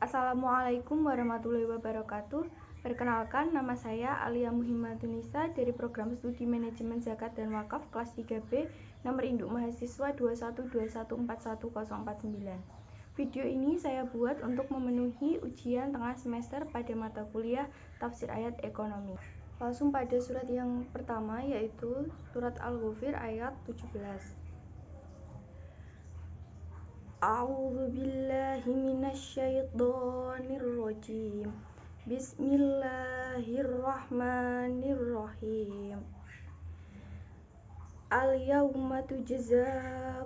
Assalamualaikum warahmatullahi wabarakatuh. Perkenalkan, nama saya Alia Muhammadunisa dari Program Studi Manajemen Zakat dan Wakaf kelas 3B, nomor induk mahasiswa 212141049. Video ini saya buat untuk memenuhi ujian tengah semester pada mata kuliah Tafsir Ayat Ekonomi. Langsung pada surat yang pertama, yaitu surat Al-Ghafir ayat 17. A'udzu billahi minasyaitonir rajim. Bismillahirrahmanirrahim. Al-yawma tujza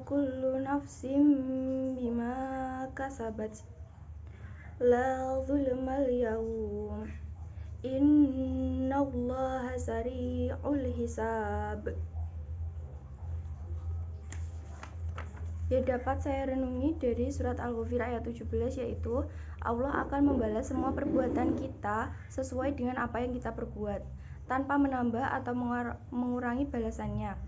kullu nafsin bima kasabat. La zulmal yawm. Innallaha sari'ul hisab. Yang dapat saya renungi dari surat Al-Ghafir ayat 17, yaitu Allah akan membalas semua perbuatan kita sesuai dengan apa yang kita perbuat, tanpa menambah atau mengurangi balasannya.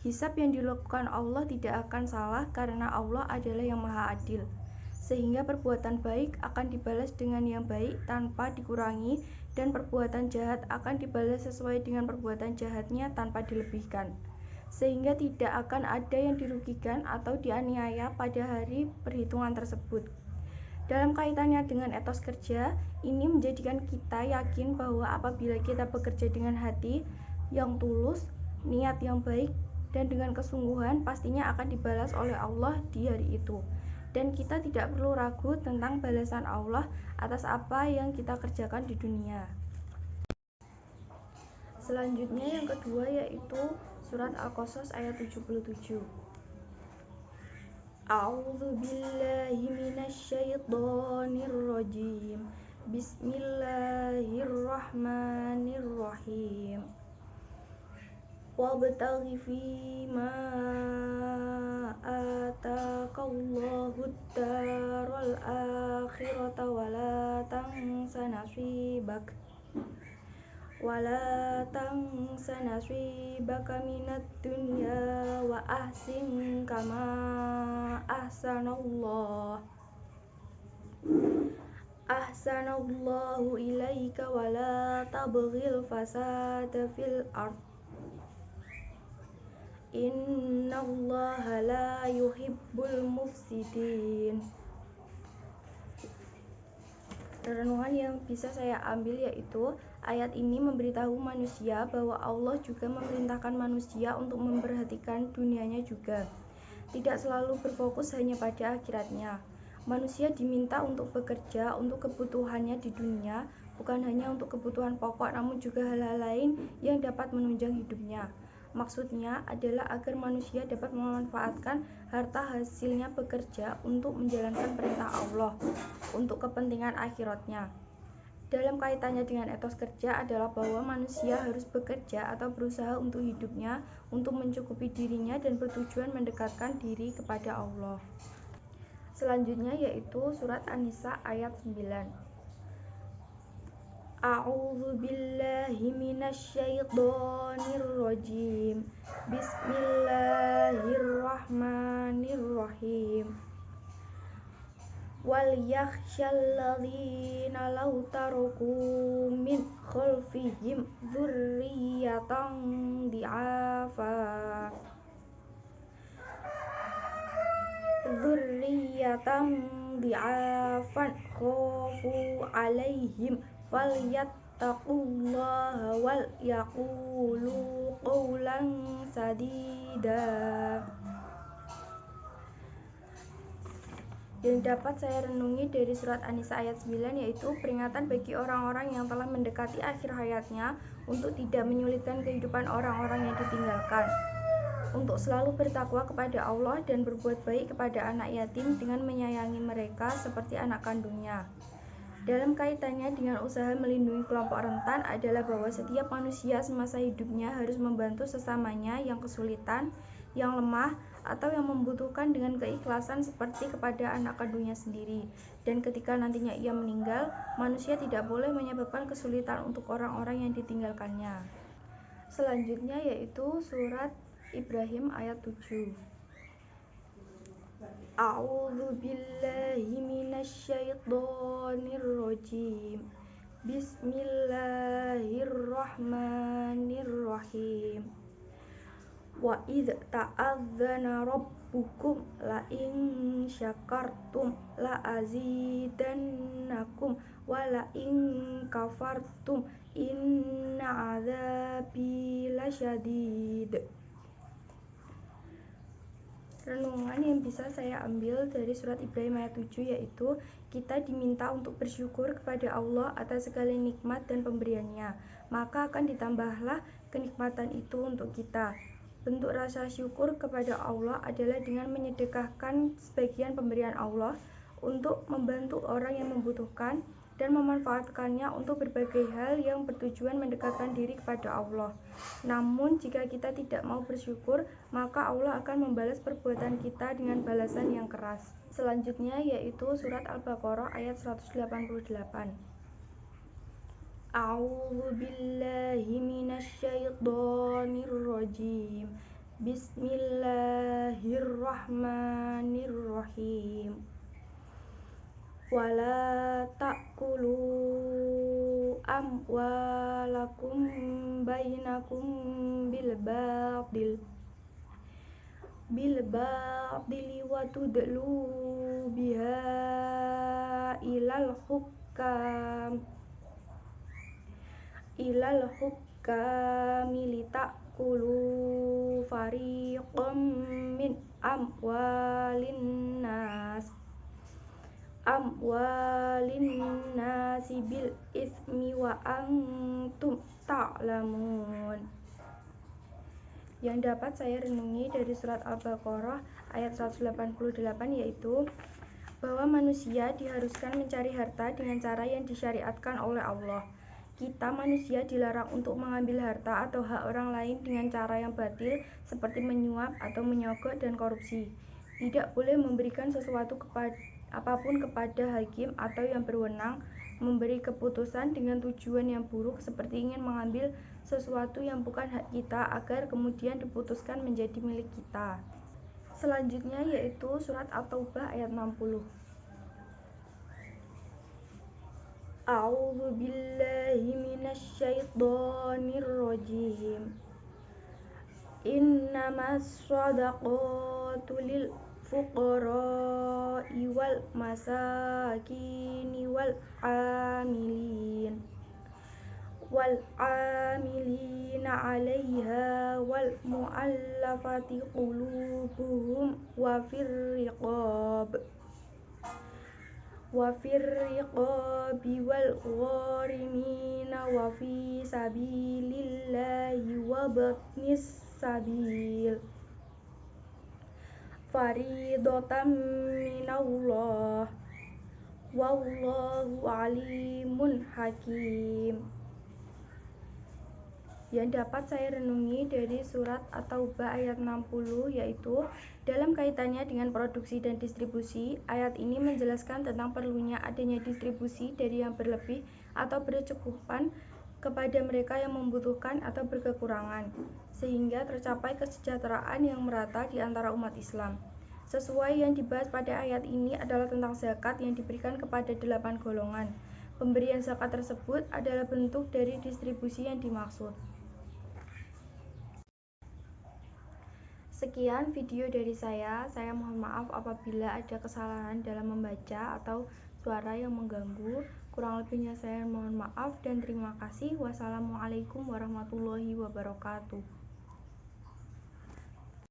Hisab yang dilakukan Allah tidak akan salah karena Allah adalah yang maha adil, sehingga perbuatan baik akan dibalas dengan yang baik tanpa dikurangi, dan perbuatan jahat akan dibalas sesuai dengan perbuatan jahatnya tanpa dilebihkan, sehingga tidak akan ada yang dirugikan atau dianiaya pada hari perhitungan tersebut. Dalam kaitannya dengan etos kerja, ini menjadikan kita yakin bahwa apabila kita bekerja dengan hati yang tulus, niat yang baik, dan dengan kesungguhan, pastinya akan dibalas oleh Allah di hari itu. Dan kita tidak perlu ragu tentang balasan Allah atas apa yang kita kerjakan di dunia. Selanjutnya yang kedua, yaitu surat Al-Qasas ayat 77. A'udzu billahi minasyaitonir rajim. Bismillahirrahmanirrahim. Wabtaghi fima ataqallahu ad-daral akhirata wala tansa nasibaka minad dunya wa ahsin kama ahsanallahu ilaika wa la tabghil fasada fil ard innallaha la yuhibbul mufsidin. Renungan yang bisa saya ambil yaitu ayat ini memberitahu manusia bahwa Allah juga memerintahkan manusia untuk memperhatikan dunianya juga, tidak selalu berfokus hanya pada akhiratnya. Manusia diminta untuk bekerja untuk kebutuhannya di dunia, bukan hanya untuk kebutuhan pokok, namun juga hal-hal lain yang dapat menunjang hidupnya. Maksudnya adalah agar manusia dapat memanfaatkan harta hasilnya bekerja untuk menjalankan perintah Allah untuk kepentingan akhiratnya. Dalam kaitannya dengan etos kerja adalah bahwa manusia harus bekerja atau berusaha untuk hidupnya, untuk mencukupi dirinya dan bertujuan mendekatkan diri kepada Allah. Selanjutnya yaitu surat An-Nisa ayat 9. A'udzu billahi minasyaitonir rajim. Bismillahirrahmanirrahim. Wal yakhshal ladzina law taraku min khalfihim dzurriyyatan di'afan khafu 'alaihim falyattaqullaha wal yaqulu qawlan sadida. Yang dapat saya renungi dari surat An-Nisa ayat 9 yaitu peringatan bagi orang-orang yang telah mendekati akhir hayatnya untuk tidak menyulitkan kehidupan orang-orang yang ditinggalkan, untuk selalu bertakwa kepada Allah dan berbuat baik kepada anak yatim dengan menyayangi mereka seperti anak kandungnya. Dalam kaitannya dengan usaha melindungi kelompok rentan adalah bahwa setiap manusia semasa hidupnya harus membantu sesamanya yang kesulitan, yang lemah, atau yang membutuhkan dengan keikhlasan seperti kepada anak kandungnya sendiri. Dan ketika nantinya ia meninggal, manusia tidak boleh menyebabkan kesulitan untuk orang-orang yang ditinggalkannya. Selanjutnya yaitu surat Ibrahim ayat 7. A'udzu billahi minasyaitonir syaitonir rajim. Bismillahirrahmanirrahim. Wa idz ta'adzana rabbukum la in syakartum la azidannakum wa la in kafartum inna adzabi lasyadid. Renungan yang bisa saya ambil dari surat Ibrahim ayat 7 yaitu kita diminta untuk bersyukur kepada Allah atas segala nikmat dan pemberiannya, maka akan ditambahlah kenikmatan itu untuk kita. Bentuk rasa syukur kepada Allah adalah dengan menyedekahkan sebagian pemberian Allah untuk membantu orang yang membutuhkan dan memanfaatkannya untuk berbagai hal yang bertujuan mendekatkan diri kepada Allah. Namun jika kita tidak mau bersyukur, maka Allah akan membalas perbuatan kita dengan balasan yang keras. Selanjutnya yaitu surat Al-Baqarah ayat 188. A'udzu billahi minasyaitonir rajim. Bismillahirrahmanirrahim. Wala ta'kulu amwalakum bainakum bil batili wa tudlu biha ilal hukami litakulu fariqam min amwalin nasi bil ismi wa antum ta'lamun. Yang dapat saya renungi dari surat Al-Baqarah ayat 188 yaitu bahwa manusia diharuskan mencari harta dengan cara yang disyariatkan oleh Allah. Kita manusia dilarang untuk mengambil harta atau hak orang lain dengan cara yang batil seperti menyuap atau menyogok dan korupsi. Tidak boleh memberikan sesuatu apapun kepada hakim atau yang berwenang memberi keputusan dengan tujuan yang buruk seperti ingin mengambil sesuatu yang bukan hak kita agar kemudian diputuskan menjadi milik kita. Selanjutnya yaitu surat At-Taubah ayat 60. A'udzu billahi minasyaitonir rajim. Innamas shadaqatu lil fuqara'i wal masakini wal amilina 'alaiha wal mu'allafati qulubuhum wa fir riqabi wal gharimina wa fi sabilillahi wa batnis sabil faridatan minallah wallahu alimun hakim. Yang dapat saya renungi dari surat At-Taubah ayat 60 yaitu dalam kaitannya dengan produksi dan distribusi, ayat ini menjelaskan tentang perlunya adanya distribusi dari yang berlebih atau berkecukupan kepada mereka yang membutuhkan atau berkekurangan, sehingga tercapai kesejahteraan yang merata di antara umat Islam. Sesuai yang dibahas pada ayat ini adalah tentang zakat yang diberikan kepada 8 golongan. Pemberian zakat tersebut adalah bentuk dari distribusi yang dimaksud. Sekian video dari saya mohon maaf apabila ada kesalahan dalam membaca atau suara yang mengganggu. Kurang lebihnya saya mohon maaf dan terima kasih. Wassalamualaikum warahmatullahi wabarakatuh.